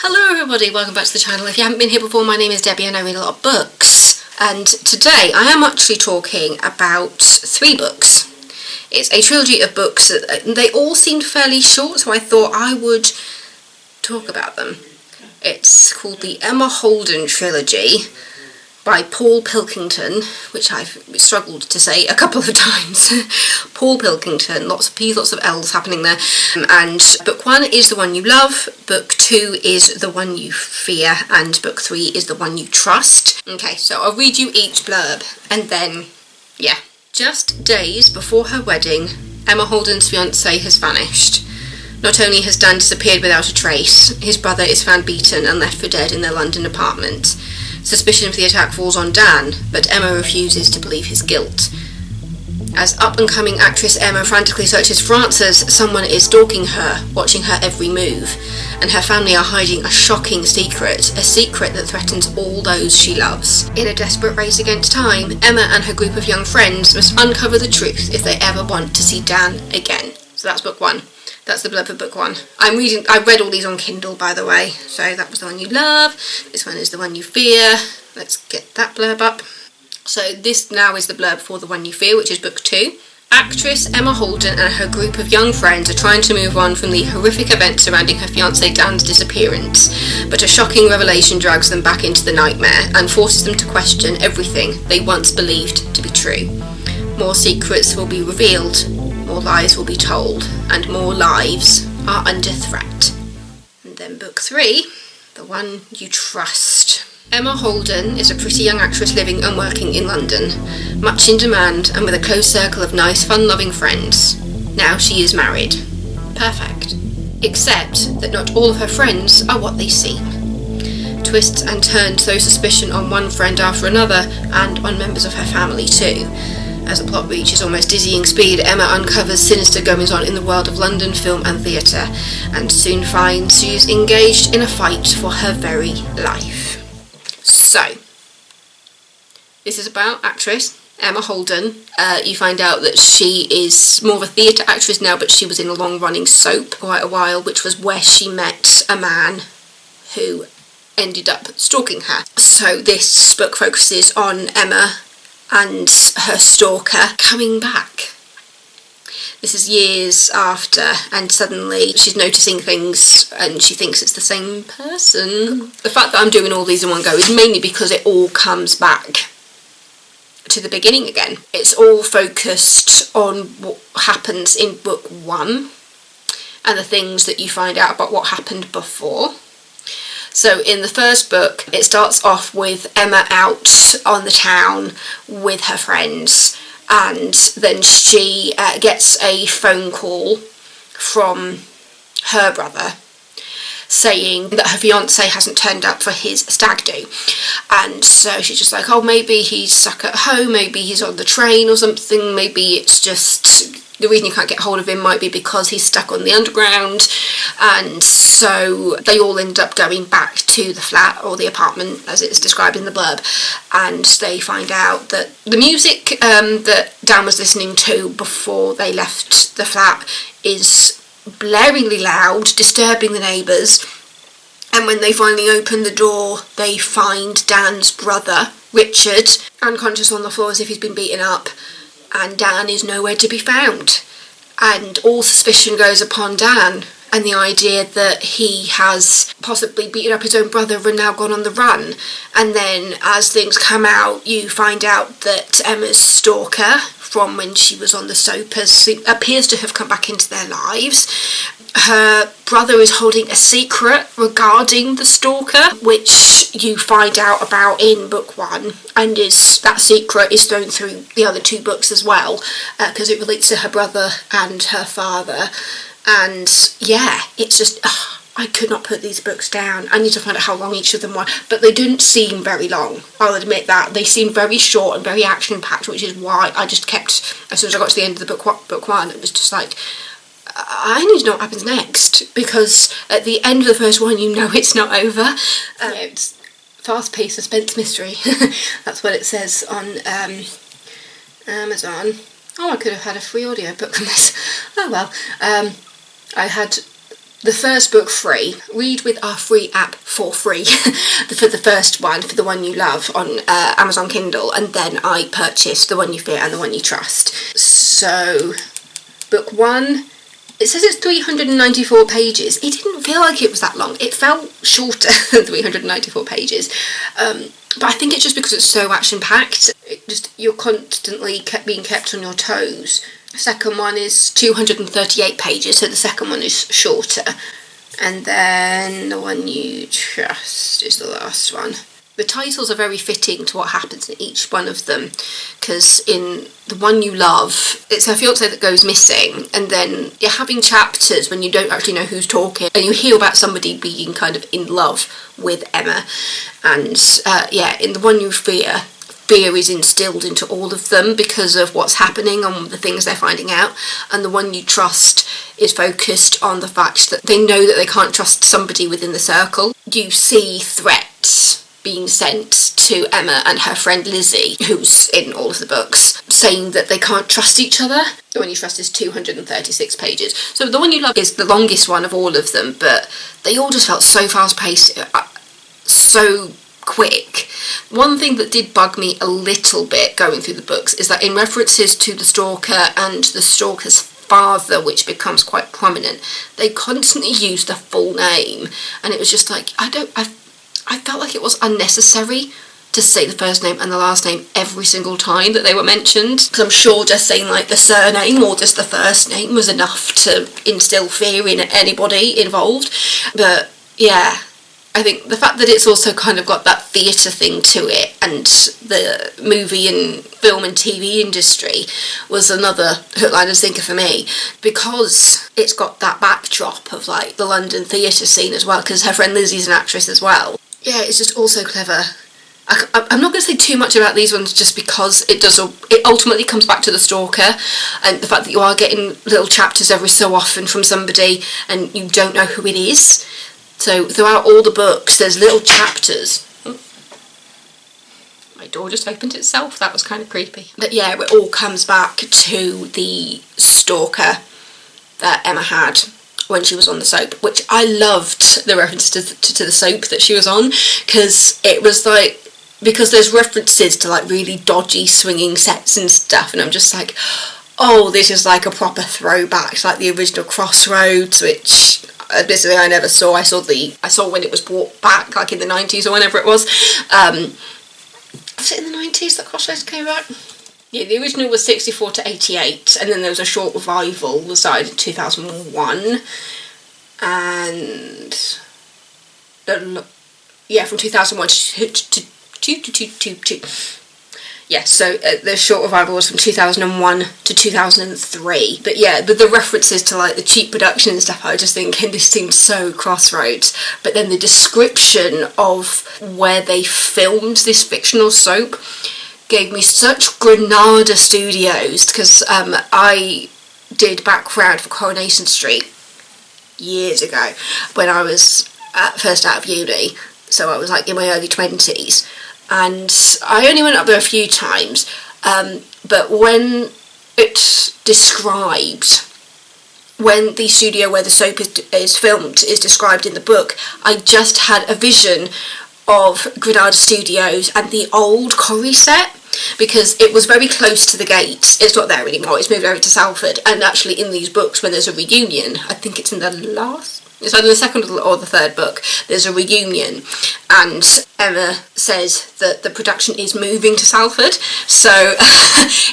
Hello everybody, welcome back to the channel. If you haven't been here before, my name is Debbie and I read a lot of books. And today I am actually talking about 3 books. It's a trilogy of books. They all seemed fairly short, so I thought I would talk about them. It's called the Emma Holden Trilogy by Pilkington, which I've struggled to say a couple of times. Pilkington, lots of P's, lots of L's happening there. And book 1 is the one you love, book 2 is the one you fear, and book 3 is the one you trust. Okay, so I'll read you each blurb, and then, yeah. Just days before her wedding, Emma Holden's fiancé has vanished. Not only has Dan disappeared without a trace, his brother is found beaten and left for dead in their London apartment. Suspicion for the attack falls on Dan, but Emma refuses to believe his guilt. As up-and-coming actress Emma frantically searches for answers, someone is stalking her, watching her every move, and her family are hiding a shocking secret, a secret that threatens all those she loves. In a desperate race against time, Emma and her group of young friends must uncover the truth if they ever want to see Dan again. So that's book 1. That's the blurb for book 1. I read all these on Kindle, by the way. So that was the one you love. This one is the one you fear. Let's get that blurb up. So this now is the blurb for the one you fear, which is book 2. Actress Emma Holden and her group of young friends are trying to move on from the horrific events surrounding her fiancé Dan's disappearance, but a shocking revelation drags them back into the nightmare and forces them to question everything they once believed to be true. More secrets will be revealed, more lies will be told, and more lives are under threat. And then book 3, the one you trust. Emma Holden is a pretty young actress living and working in London, much in demand and with a close circle of nice, fun-loving friends. Now she is married. Perfect. Except that not all of her friends are what they seem. Twists and turns throw suspicion on one friend after another, and on members of her family too. As the plot reaches almost dizzying speed, Emma uncovers sinister goings-on in the world of London film and theatre, and soon finds she is engaged in a fight for her very life. So, this is about actress Emma Holden. You find out that she is more of a theatre actress now, but she was in a long-running soap for quite a while, which was where she met a man who ended up stalking her. So this book focuses on Emma and her stalker coming back. This is years after, and suddenly she's noticing things and she thinks it's the same person. The fact that I'm doing all these in one go is mainly because it all comes back to the beginning again. It's all focused on what happens in book 1 and the things that you find out about what happened before. So in the first book, it starts off with Emma out on the town with her friends, and then she gets a phone call from her brother saying that her fiancé hasn't turned up for his stag do. And so she's just like, oh, maybe he's stuck at home, maybe he's on the train or something, maybe it's just the reason you can't get hold of him might be because he's stuck on the underground. And so they all end up going back to the flat, or the apartment as it's described in the blurb, and they find out that the music that Dan was listening to before they left the flat is blaringly loud, disturbing the neighbours. And when they finally open the door, they find Dan's brother, Richard, unconscious on the floor as if he's been beaten up, and Dan is nowhere to be found. And all suspicion goes upon Dan, and the idea that he has possibly beaten up his own brother and now gone on the run. And then as things come out, you find out that Emma's stalker from when she was on the soap appears to have come back into their lives. Her brother is holding a secret regarding the stalker, which you find out about in book 1, and that secret is thrown through the other 2 books as well, because it relates to her brother and her father. And yeah, it's just, I could not put these books down. I need to find out how long each of them were, but they didn't seem very long. I'll admit that. They seemed very short and very action-packed, which is why I just kept, as soon as I got to the end of the book 1, it was just like, I need to know what happens next, because at the end of the first one, you know it's not over. It's fast-paced suspense mystery. That's what it says on Amazon. Oh, I could have had a free audiobook from this. Oh well. I had the first book free. Read with our free app for free for the first one, for The One You Love, on Amazon Kindle, and then I purchased The One You Fear and The One You Trust. So, book 1, it says it's 394 pages. It didn't feel like it was that long. It felt shorter than 394 pages. But I think it's just because it's so action-packed. You're constantly being kept on your toes. The second one is 238 pages, so the second one is shorter. And then The One You Trust is the last one. The titles are very fitting to what happens in each one of them, because in The One You Love, it's her fiancé that goes missing, and then you're having chapters when you don't actually know who's talking, and you hear about somebody being kind of in love with Emma. And in The One You Fear, fear is instilled into all of them because of what's happening and the things they're finding out, and The One You Trust is focused on the fact that they know that they can't trust somebody within the circle. You see threats being sent to Emma and her friend Lizzie, who's in all of the books, saying that they can't trust each other. The One You Trust is 236 pages. So The One You Love is the longest one of all of them, but they all just felt so fast-paced, so quick. One thing that did bug me a little bit going through the books is that in references to the stalker and the stalker's father, which becomes quite prominent, they constantly use the full name, and it was just like, I felt like it was unnecessary to say the first name and the last name every single time that they were mentioned, because I'm sure just saying like the surname or just the first name was enough to instill fear in anybody involved. But yeah, I think the fact that it's also kind of got that theatre thing to it, and the movie and film and TV industry was another hook, line and sinker for me, because it's got that backdrop of like the London theatre scene as well, because her friend Lizzie's an actress as well. Yeah, it's just all so clever. I'm not going to say too much about these ones just because it ultimately comes back to the stalker, and the fact that you are getting little chapters every so often from somebody and you don't know who it is. So throughout all the books there's little chapters. My door just opened itself, that was kind of creepy. But yeah, it all comes back to the stalker that Emma had when she was on the soap, which I loved the references to the soap that she was on, because it was like, because there's references to like really dodgy swinging sets and stuff, and I'm just like, oh, this is like a proper throwback to like the original Crossroads, which admittedly I never saw. I saw when it was brought back, like in the 90s or whenever it was. Was it in the 90s that Crossroads came back? Yeah, the original was 64 to 88, and then there was a short revival that started in 2001, and from 2001 to yeah, so the short revival was from 2001 to 2003. But yeah, the references to like the cheap production and stuff, I was just thinking this seemed so Crossroads. But then the description of where they filmed this fictional soap gave me such Granada Studios, because I did background for Coronation Street years ago when I was first out of uni, so I was like in my early 20s, and I only went up there a few times, but when it's described, when the studio where the soap is filmed is described in the book, I just had a vision of Granada Studios and the old Corrie set, because it was very close to the gate. It's not there anymore, it's moved over to Salford, and actually in these books when there's a reunion, I think it's in it's either the second or the third book, there's a reunion, and Emma says that the production is moving to Salford, so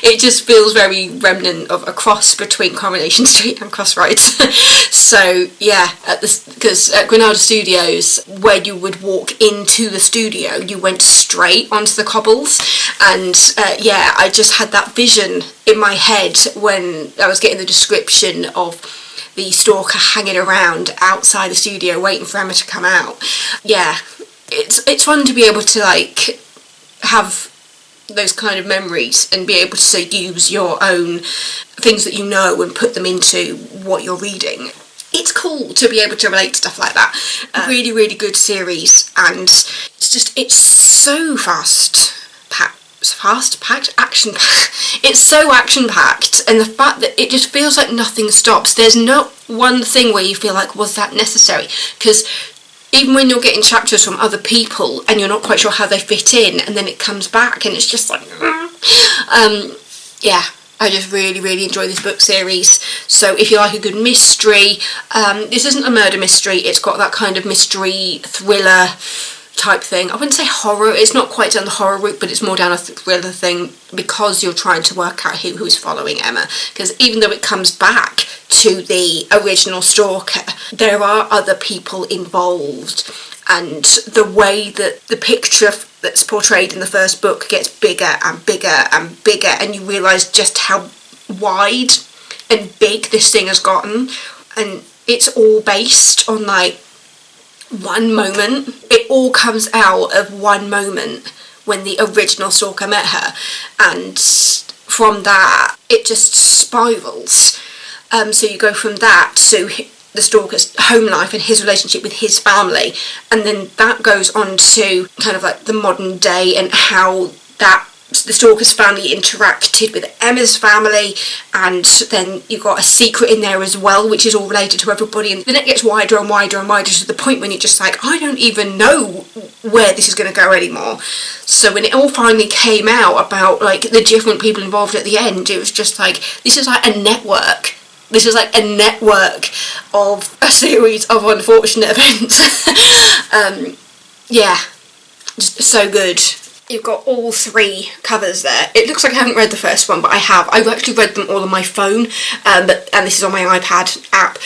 it just feels very remnant of a cross between Coronation Street and Crossroads. So yeah, because at Granada Studios, where you would walk into the studio, you went straight onto the cobbles, and I just had that vision in my head when I was getting the description of the stalker hanging around outside the studio waiting for Emma to come out. Yeah, it's fun to be able to like have those kind of memories and be able to use your own things that you know and put them into what you're reading. It's cool to be able to relate to stuff like that. Really, really good series, and it's so fast fast-packed, action-packed. It's so action-packed, and the fact that it just feels like nothing stops. There's not one thing where you feel like, was that necessary? Because even when you're getting chapters from other people and you're not quite sure how they fit in, and then it comes back and it's just like, yeah, I just really, really enjoy this book series. So if you like a good mystery, this isn't a murder mystery, it's got that kind of mystery thriller type thing. I wouldn't say horror, it's not quite down the horror route, but it's more down a thriller thing, because you're trying to work out who's following Emma. Because even though it comes back to the original stalker, there are other people involved, and the way that the picture that's portrayed in the first book gets bigger and bigger and bigger, and you realise just how wide and big this thing has gotten, and it's all based on like one moment. It all comes out of one moment when the original stalker met her, and from that it just spirals. So you go from that to the stalker's home life and his relationship with his family, and then that goes on to kind of like the modern day and how that the stalker's family interacted with Emma's family, and then you've got a secret in there as well, which is all related to everybody, and then it gets wider and wider and wider to the point when you're just like, I don't even know where this is going to go anymore. So when it all finally came out about like the different people involved at the end, it was just like, this is like a network. This is like a network of a series of unfortunate events. Yeah, just so good. You've got all three covers there. It looks like I haven't read the first one, but I have. I've actually read them all on my phone, and this is on my iPad app,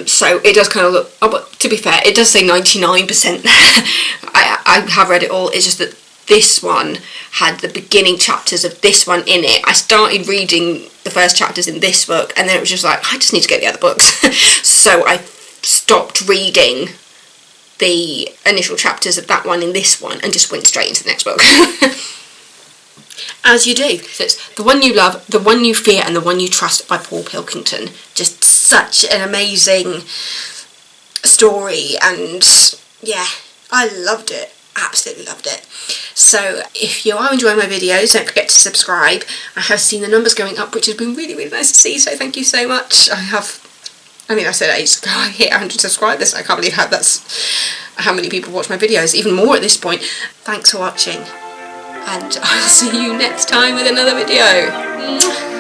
so it does kind of look, oh, but to be fair, it does say 99%. I have read it all. It's just that this one had the beginning chapters of this one in it. I started reading the first chapters in this book, and then it was just like, I just need to get the other books. So I stopped reading the initial chapters of that one in this one and just went straight into the next book. As you do. So it's The One You Love, The One You Fear, and The One You Trust by Paul Pilkington. Just such an amazing story, and yeah, I loved it. Absolutely loved it. So if you are enjoying my videos, don't forget to subscribe. I have seen the numbers going up, which has been really, really nice to see, so thank you so much. I said ages ago I hit 100 subscribers. I can't believe that's how many people watch my videos, even more at this point. Thanks for watching, and I'll see you next time with another video.